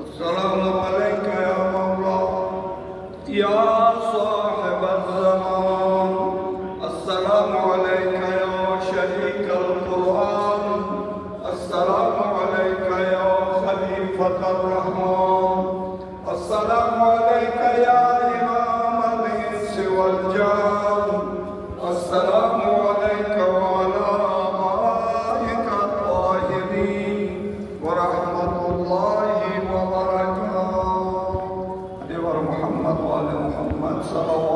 السلام عليك يا مولاي يا صاحب الزمان. السلام عليك يا شريك القرآن. السلام عليك يا خليفة الرحمن. السلام عليك يا إمام الإنس والجان. السلام عليك وعلى آبائك الطاهرين ورحمة الله وبركاته. محمد وآل محمد صلى الله